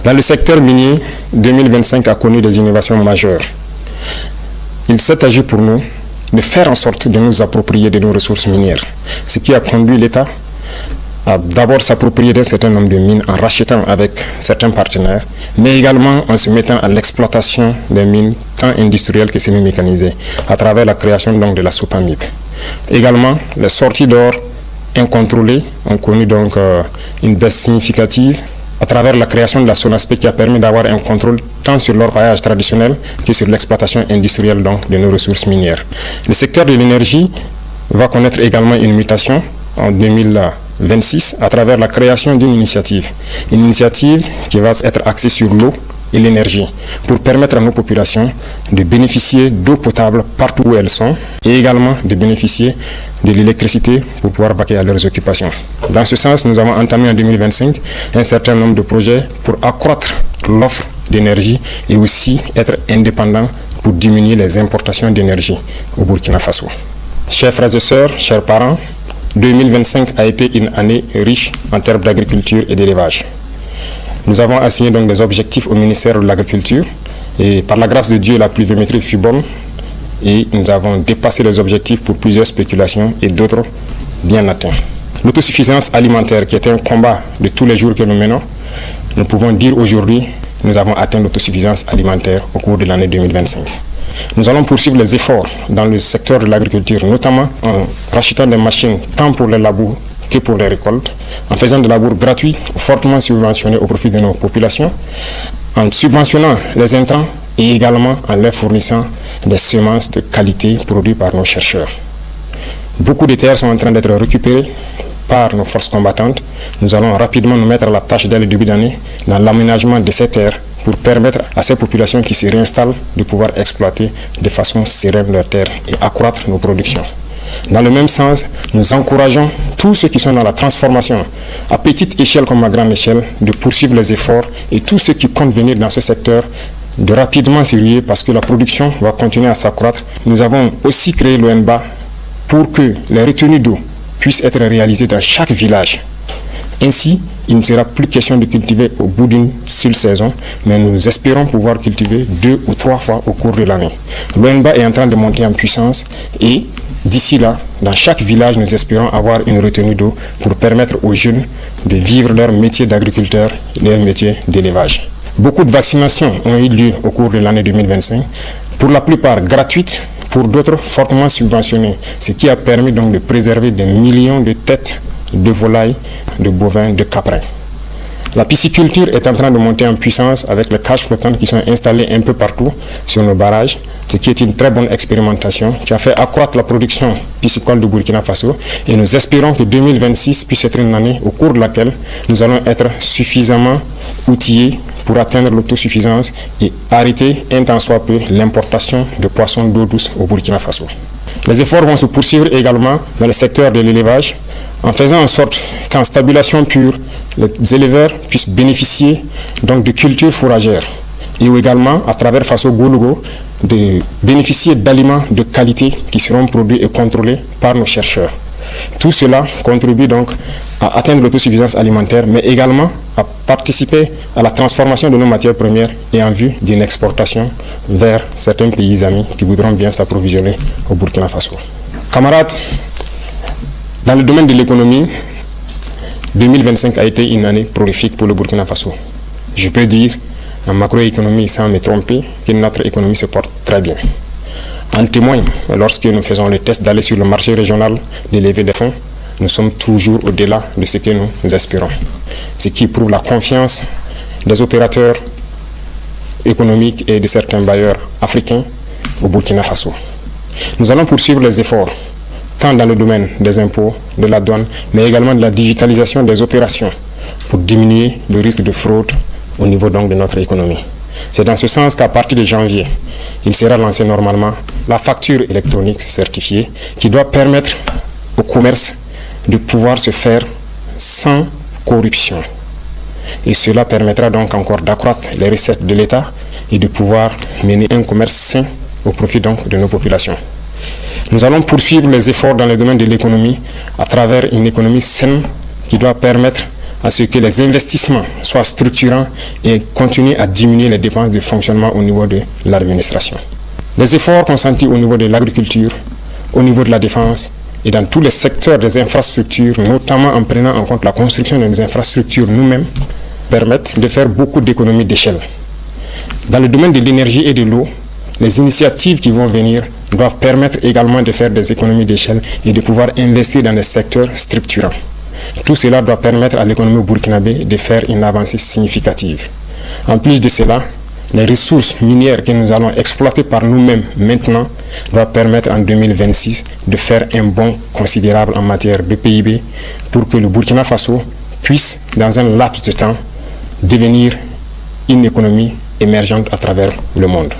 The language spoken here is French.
Dans le secteur minier, 2025 a connu des innovations majeures. Il s'est agi pour nous de faire en sorte de nous approprier de nos ressources minières, ce qui a conduit l'État à d'abord s'approprier d'un certain nombre de mines en rachetant avec certains partenaires, mais également en se mettant à l'exploitation des mines tant industrielles que semi-mécanisées, à travers la création donc de la SOPAMIP. Également, les sorties d'or incontrôlées ont connu donc une baisse significative à travers la création de la SONASPE qui a permis d'avoir un contrôle tant sur l'orpaillage traditionnel que sur l'exploitation industrielle donc, de nos ressources minières. Le secteur de l'énergie va connaître également une mutation en 2026 à travers la création d'une initiative. Une initiative qui va être axée sur l'eau et l'énergie pour permettre à nos populations de bénéficier d'eau potable partout où elles sont et également de bénéficier de l'électricité pour pouvoir vaquer à leurs occupations. Dans ce sens, nous avons entamé en 2025 un certain nombre de projets pour accroître l'offre d'énergie et aussi être indépendant pour diminuer les importations d'énergie au Burkina Faso. Chers frères et sœurs, chers parents, 2025 a été une année riche en termes d'agriculture et d'élevage. Nous avons assigné donc des objectifs au ministère de l'Agriculture et par la grâce de Dieu, la pluviométrie fut bonne et nous avons dépassé les objectifs pour plusieurs spéculations et d'autres bien atteints. L'autosuffisance alimentaire qui était un combat de tous les jours que nous menons, nous pouvons dire aujourd'hui que nous avons atteint l'autosuffisance alimentaire au cours de l'année 2025. Nous allons poursuivre les efforts dans le secteur de l'agriculture, notamment en rachetant des machines tant pour les labours que pour les récoltes, en faisant des labours gratuits, fortement subventionnés au profit de nos populations, en subventionnant les intrants et également en leur fournissant des semences de qualité produites par nos chercheurs. Beaucoup de terres sont en train d'être récupérées par nos forces combattantes. Nous allons rapidement nous mettre à la tâche dès le début d'année dans l'aménagement de ces terres pour permettre à ces populations qui se réinstallent de pouvoir exploiter de façon sereine leurs terres et accroître nos productions. Dans le même sens, nous encourageons tous ceux qui sont dans la transformation, à petite échelle comme à grande échelle, de poursuivre les efforts et tous ceux qui comptent venir dans ce secteur de rapidement s'y ruer parce que la production va continuer à s'accroître. Nous avons aussi créé l'ONBA pour que les retenues d'eau puissent être réalisées dans chaque village. Ainsi, il ne sera plus question de cultiver au bout d'une seule saison, mais nous espérons pouvoir cultiver 2 ou 3 fois au cours de l'année. L'ONBA est en train de monter en puissance et d'ici là, dans chaque village, nous espérons avoir une retenue d'eau pour permettre aux jeunes de vivre leur métier d'agriculteur et leur métier d'élevage. Beaucoup de vaccinations ont eu lieu au cours de l'année 2025, pour la plupart gratuites, pour d'autres fortement subventionnées, ce qui a permis donc de préserver des millions de têtes de volailles, de bovins, de caprins. La pisciculture est en train de monter en puissance avec les cages flottantes qui sont installées un peu partout sur nos barrages, ce qui est une très bonne expérimentation qui a fait accroître la production piscicole du Burkina Faso et nous espérons que 2026 puisse être une année au cours de laquelle nous allons être suffisamment outillés pour atteindre l'autosuffisance et arrêter un tant soit peu l'importation de poissons d'eau douce au Burkina Faso. Les efforts vont se poursuivre également dans le secteur de l'élevage en faisant en sorte qu'en stabulation pure, les éleveurs puissent bénéficier donc de cultures fourragères et également à travers Faso Goulougo de bénéficier d'aliments de qualité qui seront produits et contrôlés par nos chercheurs. Tout cela contribue donc à atteindre l'autosuffisance alimentaire, mais également à participer à la transformation de nos matières premières et en vue d'une exportation vers certains pays amis qui voudront bien s'approvisionner au Burkina Faso. Camarades, dans le domaine de l'économie, 2025 a été une année prolifique pour le Burkina Faso. Je peux dire, en macroéconomie, sans me tromper, que notre économie se porte très bien. En témoigne, lorsque nous faisons le test d'aller sur le marché régional de lever des fonds, nous sommes toujours au-delà de ce que nous espérons. Ce qui prouve la confiance des opérateurs économiques et de certains bailleurs africains au Burkina Faso. Nous allons poursuivre les efforts, tant dans le domaine des impôts, de la douane, mais également de la digitalisation des opérations pour diminuer le risque de fraude au niveau donc de notre économie. C'est dans ce sens qu'à partir de janvier, il sera lancé normalement la facture électronique certifiée qui doit permettre au commerce de pouvoir se faire sans corruption. Et cela permettra donc encore d'accroître les recettes de l'État et de pouvoir mener un commerce sain au profit donc de nos populations. Nous allons poursuivre les efforts dans le domaine de l'économie à travers une économie saine qui doit permettre à ce que les investissements soient structurants et continuent à diminuer les dépenses de fonctionnement au niveau de l'administration. Les efforts consentis au niveau de l'agriculture, au niveau de la défense et dans tous les secteurs des infrastructures, notamment en prenant en compte la construction des infrastructures nous-mêmes, permettent de faire beaucoup d'économies d'échelle. Dans le domaine de l'énergie et de l'eau, les initiatives qui vont venir doivent permettre également de faire des économies d'échelle et de pouvoir investir dans des secteurs structurants. Tout cela doit permettre à l'économie burkinabé de faire une avancée significative. En plus de cela, les ressources minières que nous allons exploiter par nous-mêmes maintenant doivent permettre en 2026 de faire un bond considérable en matière de PIB pour que le Burkina Faso puisse, dans un laps de temps, devenir une économie émergente à travers le monde.